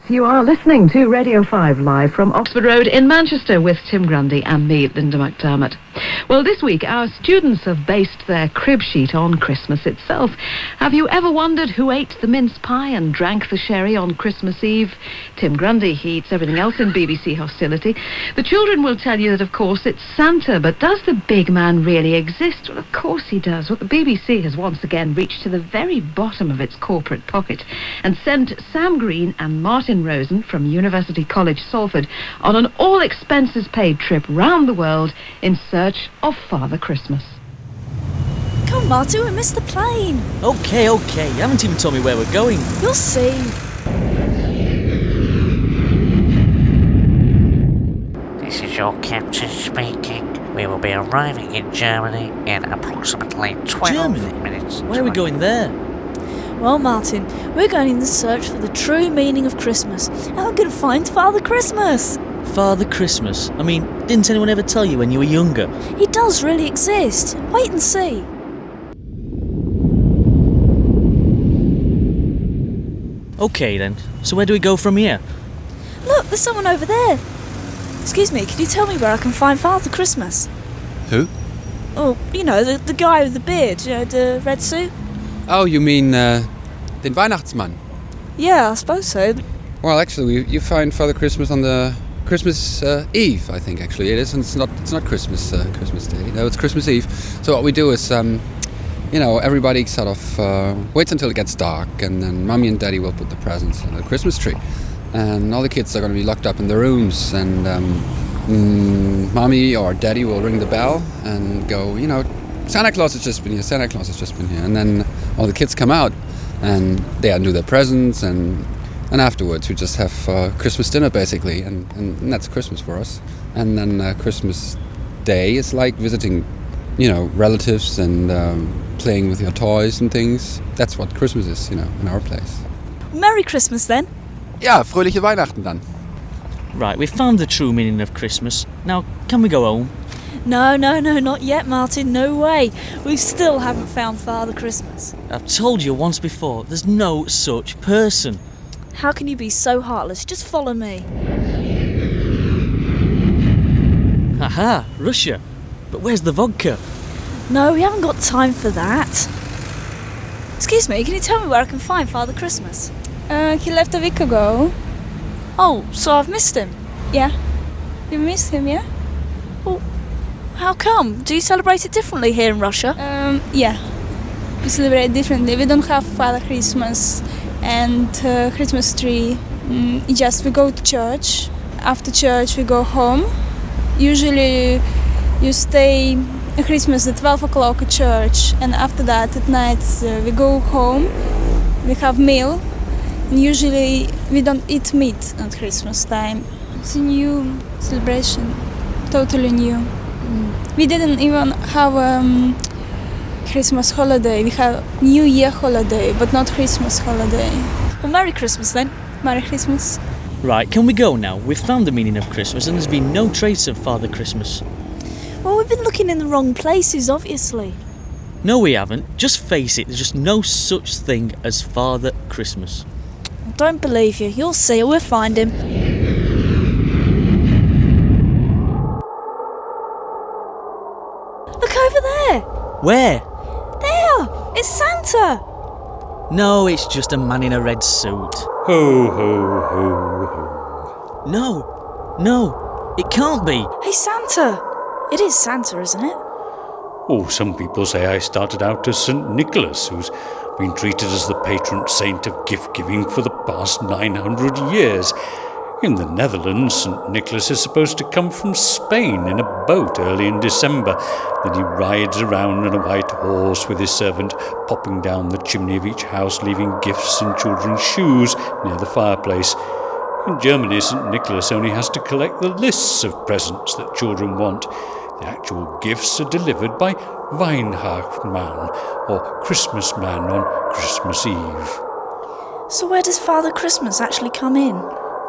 You are listening to Radio 5 live from Oxford Road in Manchester with Tim Grundy and me, Linda McDermott. Well, this week our students have based their crib sheet on Christmas itself. Have you ever wondered who ate the mince pie and drank the sherry on Christmas Eve? Tim Grundy, he eats everything else in BBC hostility. The children will tell you that, of course, it's Santa, but does the big man really exist? Well, of course he does. Well, the BBC has once again reached to the very bottom of its corporate pocket and sent Sam Green and Martin Rosen from University College Salford on an all-expenses-paid trip round the world in search of Father Christmas. Come on, Martin, we missed the plane. Okay, you haven't even told me where we're going. You'll see. This is your captain speaking. We will be arriving in Germany in approximately 12 minutes. Where are we going there? Well, Martin, we're going in the search for the true meaning of Christmas, and we're going to find Father Christmas. Father Christmas? I mean, didn't anyone ever tell you when you were younger? He does really exist. Wait and see. Okay then, so where do we go from here? Look, there's someone over there. Excuse me, can you tell me where I can find Father Christmas? Who? Oh, you know, the guy with the beard, you know, the red suit? Oh, you mean den Weihnachtsmann? Yeah, I suppose so. Well, actually, you find Father Christmas on the Christmas Eve, I think. Actually, it is. And it's not Christmas Day. No, it's Christmas Eve. So what we do is, everybody sort of waits until it gets dark, and then Mummy and Daddy will put the presents on the Christmas tree, and all the kids are going to be locked up in their rooms, and Mummy or Daddy will ring the bell and go, Santa Claus has just been here, and then all the kids come out and they undo their presents, and afterwards we just have Christmas dinner basically, and that's Christmas for us. And then Christmas Day is like visiting, relatives and playing with your toys and things. That's what Christmas is, in our place. Merry Christmas then. Ja, fröhliche Weihnachten dann. Right, we've found the true meaning of Christmas. Now, can we go home? No, not yet, Martin, no way. We still haven't found Father Christmas. I've told you once before, there's no such person. How can you be so heartless? Just follow me. Aha, Russia. But where's the vodka? No, we haven't got time for that. Excuse me, can you tell me where I can find Father Christmas? He left a week ago. Oh, so I've missed him? Yeah. You missed him, yeah? Well, how come? Do you celebrate it differently here in Russia? Yeah. We celebrate differently. We don't have Father Christmas and Christmas tree. Just we go to church. After church we go home. Usually you stay Christmas at 12 o'clock at church, and after that at night we go home. We have meal. And usually we don't eat meat at Christmas time. It's a new celebration, totally new. We didn't even have Christmas holiday. We have New Year holiday, but not Christmas holiday. Well, Merry Christmas then. Merry Christmas. Right, can we go now? We've found the meaning of Christmas and there's been no trace of Father Christmas. Well, we've been looking in the wrong places, obviously. No, we haven't. Just face it, there's just no such thing as Father Christmas. I don't believe you. You'll see. We'll find him. Look over there. Where? There. It's Santa. No, it's just a man in a red suit. Ho, ho, ho, ho. No, it can't be. Hey, Santa. It is Santa, isn't it? Oh, some people say I started out as St. Nicholas, who's been treated as the patron saint of gift-giving for the past 900 years. In the Netherlands, St. Nicholas is supposed to come from Spain in a boat early in December. Then he rides around on a white horse with his servant, popping down the chimney of each house, leaving gifts in children's shoes near the fireplace. In Germany, St. Nicholas only has to collect the lists of presents that children want. The actual gifts are delivered by Weihnachtsmann, or Christmas man, on Christmas Eve. So where does Father Christmas actually come in?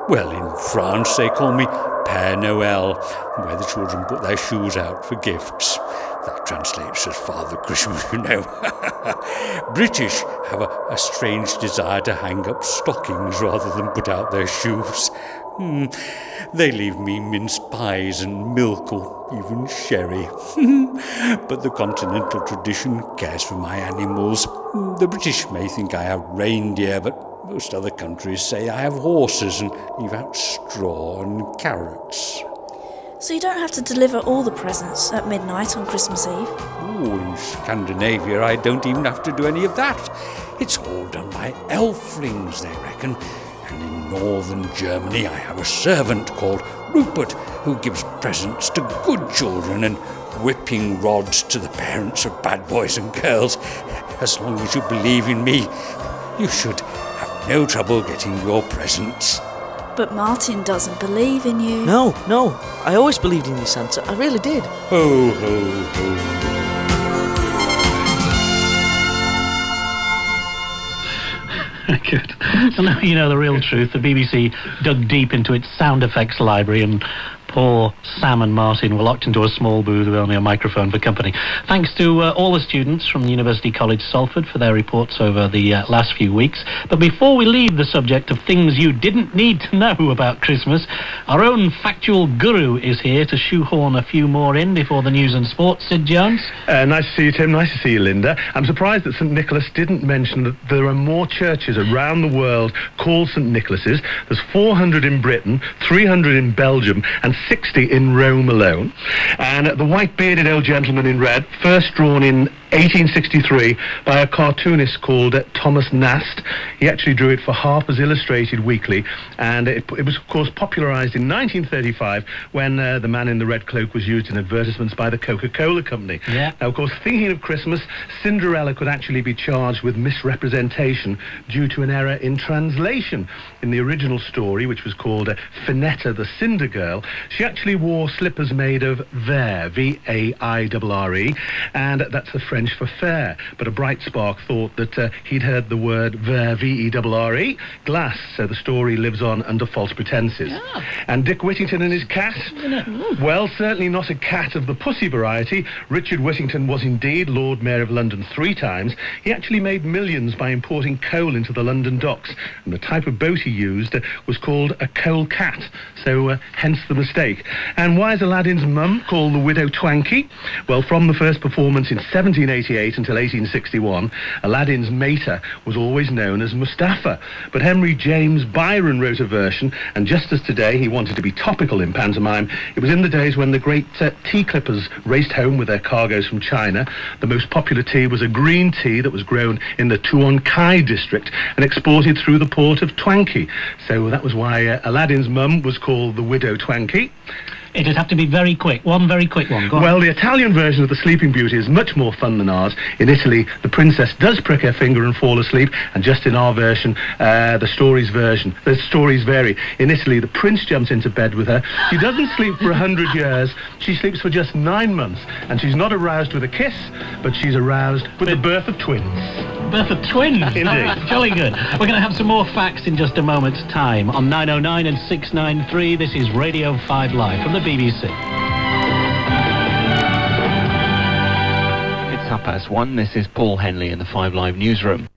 Well, in France they call me Père Noël, where the children put their shoes out for gifts. That translates as Father Christmas, you know. British have a strange desire to hang up stockings rather than put out their shoes. They leave me mince pies and milk or even sherry. But the continental tradition cares for my animals. The British may think I have reindeer, but most other countries say I have horses and leave out straw and carrots. So you don't have to deliver all the presents at midnight on Christmas Eve? Oh, in Scandinavia I don't even have to do any of that. It's all done by elflings, they reckon. And in northern Germany I have a servant called Rupert who gives presents to good children and whipping rods to the parents of bad boys and girls. As long as you believe in me, you should have no trouble getting your presents. But Martin doesn't believe in you. No, I always believed in you, Santa. I really did. Ho, ho, ho. Good. So now you know the real truth. The BBC dug deep into its sound effects library and poor Sam and Martin were locked into a small booth with only a microphone for company. Thanks to all the students from University College Salford for their reports over the last few weeks. But before we leave the subject of things you didn't need to know about Christmas, our own factual guru is here to shoehorn a few more in before the news and sports. Sid Jones? Nice to see you, Tim. Nice to see you, Linda. I'm surprised that St Nicholas didn't mention that there are more churches around the world called St Nicholas's. There's 400 in Britain, 300 in Belgium, and 60 in Rome alone. And the white-bearded old gentleman in red, first drawn in 1863 by a cartoonist called Thomas Nast. He actually drew it for Harper's Illustrated Weekly, and it was, of course, popularised in 1935 when the man in the red cloak was used in advertisements by the Coca-Cola Company. Yeah. Now, of course, thinking of Christmas, Cinderella could actually be charged with misrepresentation due to an error in translation. In the original story, which was called Finetta the Cinder Girl, she actually wore slippers made of vair, V-A-I-R-R-E, and that's the French for fair. But a bright spark thought that he'd heard the word ver, V-E-R-R-E, glass, so the story lives on under false pretenses. Oh. And Dick Whittington and his cat? Well, certainly not a cat of the pussy variety. Richard Whittington was indeed Lord Mayor of London 3 times. He actually made millions by importing coal into the London docks, and the type of boat he used was called a coal cat, so hence the mistake. And why is Aladdin's mum called the Widow Twankey? Well, from the first performance in 1788 until 1861, Aladdin's mater was always known as Mustafa. But Henry James Byron wrote a version, and just as today he wanted to be topical in pantomime, it was in the days when the great tea clippers raced home with their cargoes from China. The most popular tea was a green tea that was grown in the Tuon Kai district and exported through the port of Twankey. So that was why Aladdin's mum was called the Widow Twankey. It'd have to be very quick. One very quick one. Go on. Well, the Italian version of the Sleeping Beauty is much more fun than ours. In Italy, the princess does prick her finger and fall asleep, and just in our version, the stories vary. In Italy, the prince jumps into bed with her. She doesn't sleep for 100 years. She sleeps for just 9 months, and she's not aroused with a kiss, but she's aroused with the birth of twins. Birth of twins. Indeed. Jolly good. We're going to have some more facts in just a moment's time. On 909 and 693, this is Radio 5 Live from the BBC. It's 1:30. This is Paul Henley in the 5 Live newsroom.